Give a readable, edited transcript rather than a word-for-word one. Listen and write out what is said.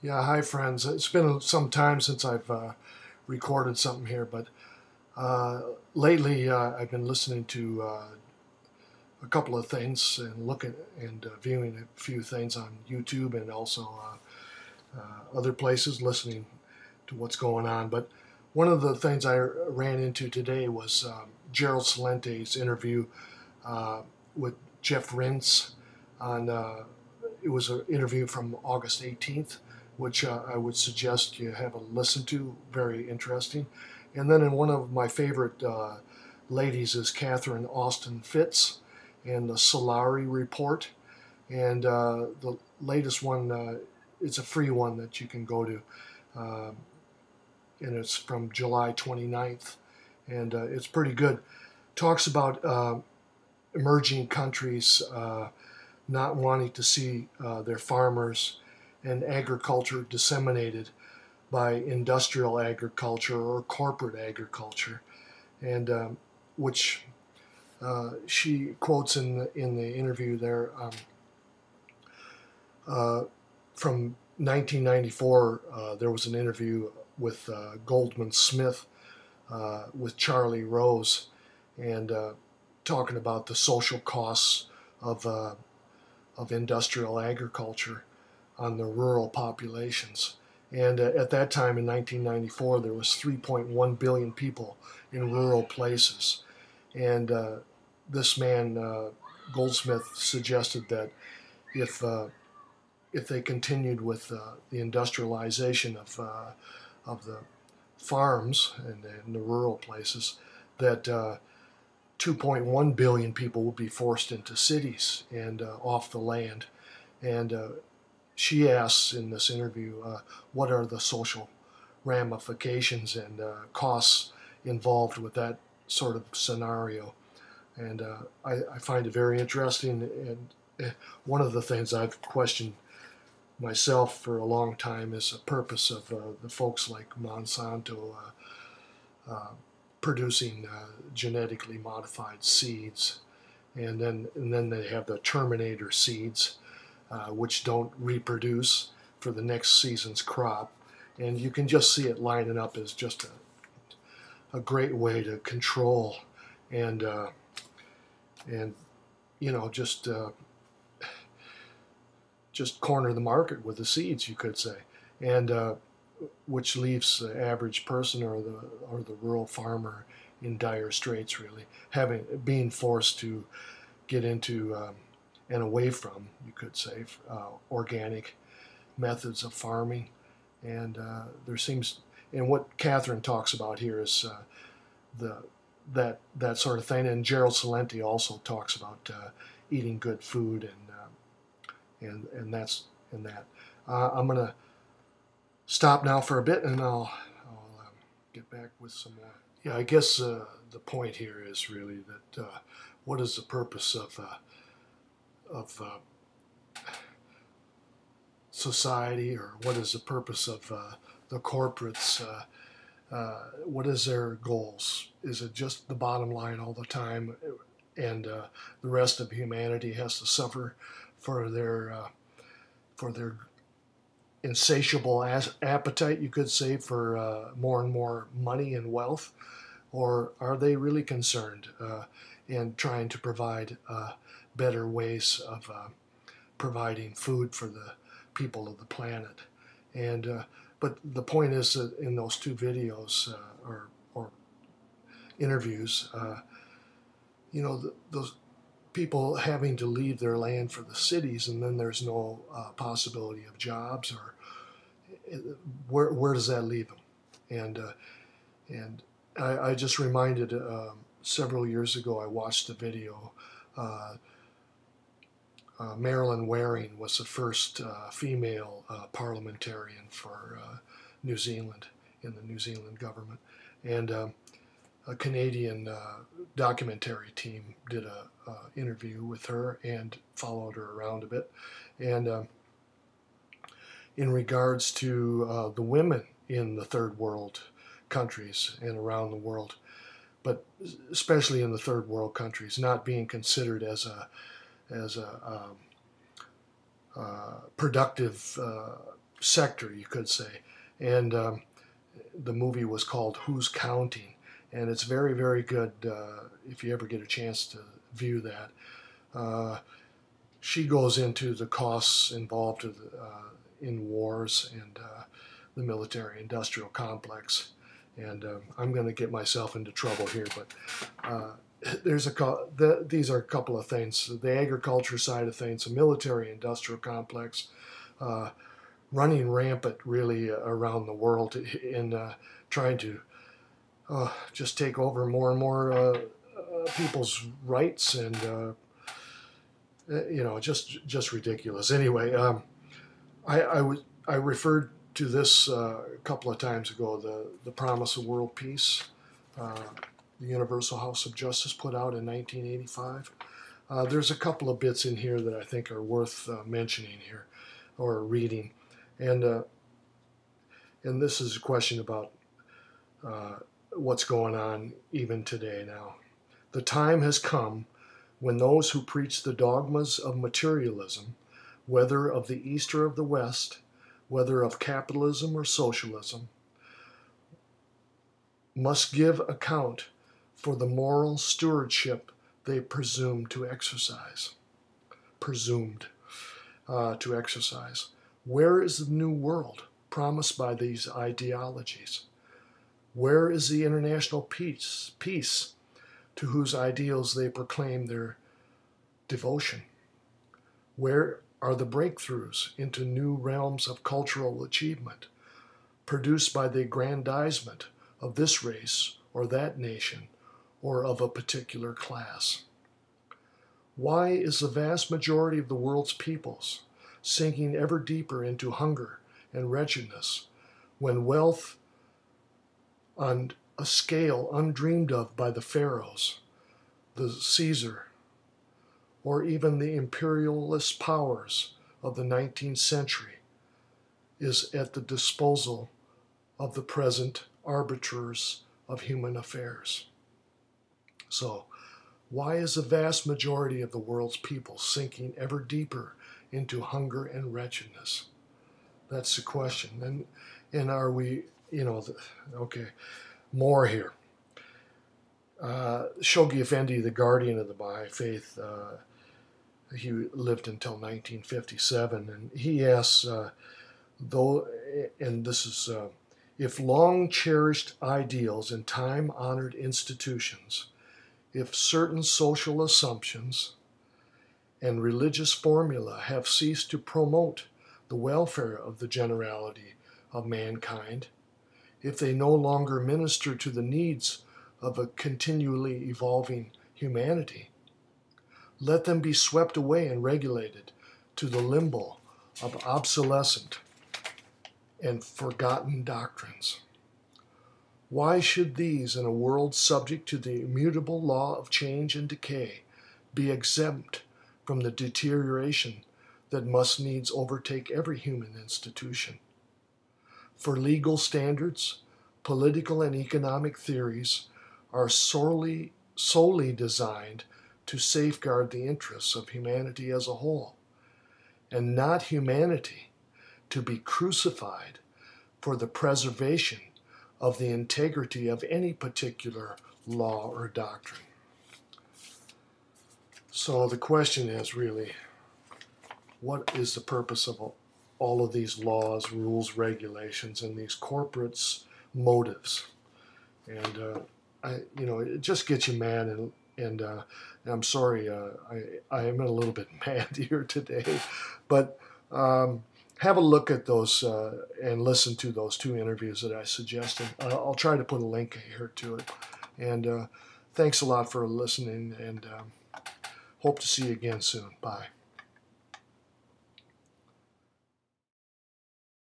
Yeah, hi friends. It's been some time since I've recorded something here, but lately I've been listening to a couple of things and looking and viewing a few things on YouTube and also other places, listening to what's going on. But one of the things I ran into today was Gerald Celente's interview uh, with Jeff Rins on. It was an interview from August 18th, which I would suggest you have a listen to. Very interesting. And then in one of my favorite ladies is Katherine Austin Fitz and the Solari Report. And the latest one, it's a free one that you can go to. Um, and it's from July 29th. And it's pretty good. Talks about emerging countries not wanting to see their farmers and agriculture disseminated by industrial agriculture or corporate agriculture, and which she quotes in the interview there from 1994. There was an interview with Goldman Smith with Charlie Rose, and talking about the social costs of industrial agriculture on the rural populations. And at that time in 1994, there was 3.1 billion people in rural places. And this man, Goldsmith, suggested that if if they continued with the industrialization of the farms and the rural places, that 2.1 billion people would be forced into cities and off the land. And she asks in this interview, what are the social ramifications and costs involved with that sort of scenario? And I find it very interesting. And one of the things I've questioned myself for a long time is the purpose of the folks like Monsanto uh, producing genetically modified seeds, and then they have the Terminator seeds, which don't reproduce for the next season's crop, and you can just see it lining up as just a great way to control and and just corner the market with the seeds, you could say, and which leaves the average person or the rural farmer in dire straits, really, having being forced to get into and away from, you could say, organic methods of farming. And there seems, and what Katherine talks about here is the that sort of thing. And Gerald Celente also talks about eating good food and that's and that. I'm gonna stop now for a bit, and I'll get back with some more. Yeah, I guess the point here is really that what is the purpose of society, or what is the purpose of the corporates? What is their goals? Is it just the bottom line all the time, and the rest of humanity has to suffer for their insatiable appetite, you could say, for more and more money and wealth? Or are they really concerned in trying to provide better ways of providing food for the people of the planet? And but the point is that in those two videos or interviews, those people having to leave their land for the cities, and then there's no possibility of jobs, or where does that leave them? And I just reminded several years ago I watched a video. Marilyn Waring was the first female parliamentarian for New Zealand in the New Zealand government, and a Canadian documentary team did a interview with her and followed her around a bit, and in regards to the women in the third world countries and around the world, but especially in the third world countries, not being considered as a productive sector, you could say. And the movie was called Who's Counting? And it's very, very good if you ever get a chance to view that. She goes into the costs involved in wars and the military-industrial complex. And I'm going to get myself into trouble here, but these are a couple of things. The agriculture side of things, the military-industrial complex, running rampant really around the world in trying to just take over more and more people's rights, and just ridiculous. Anyway, I referred to this a couple of times ago. The Promise of World Peace, the Universal House of Justice put out in 1985. There's a couple of bits in here that I think are worth mentioning here or reading, and this is a question about what's going on even today now. The time has come when those who preach the dogmas of materialism, whether of the East or of the West, whether of capitalism or socialism, must give account for the moral stewardship they presumed to exercise. Where is the new world promised by these ideologies? Where is the international peace to whose ideals they proclaim their devotion? Where are the breakthroughs into new realms of cultural achievement produced by the aggrandizement of this race or that nation or of a particular class? Why is the vast majority of the world's peoples sinking ever deeper into hunger and wretchedness when wealth on a scale undreamed of by the pharaohs, the Caesar, or even the imperialist powers of the 19th century is at the disposal of the present arbiters of human affairs? So, why is the vast majority of the world's people sinking ever deeper into hunger and wretchedness? That's the question. And are we, okay, more here. Shoghi Effendi, the guardian of the Baha'i faith, he lived until 1957, and he asks, if long-cherished ideals and time-honored institutions, if certain social assumptions and religious formula have ceased to promote the welfare of the generality of mankind, if they no longer minister to the needs of a continually evolving humanity, let them be swept away and regulated to the limbo of obsolescent and forgotten doctrines. Why should these, in a world subject to the immutable law of change and decay, be exempt from the deterioration that must needs overtake every human institution? For legal standards, political and economic theories are solely designed to safeguard the interests of humanity as a whole, and not humanity to be crucified for the preservation of the integrity of any particular law or doctrine. So the question is really, what is the purpose of all of these laws, rules, regulations, and these corporates' motives? And it just gets you mad, and I'm sorry, I am a little bit mad here today, but have a look at those and listen to those two interviews that I suggested. I'll try to put a link here to it. And thanks a lot for listening, and hope to see you again soon. Bye.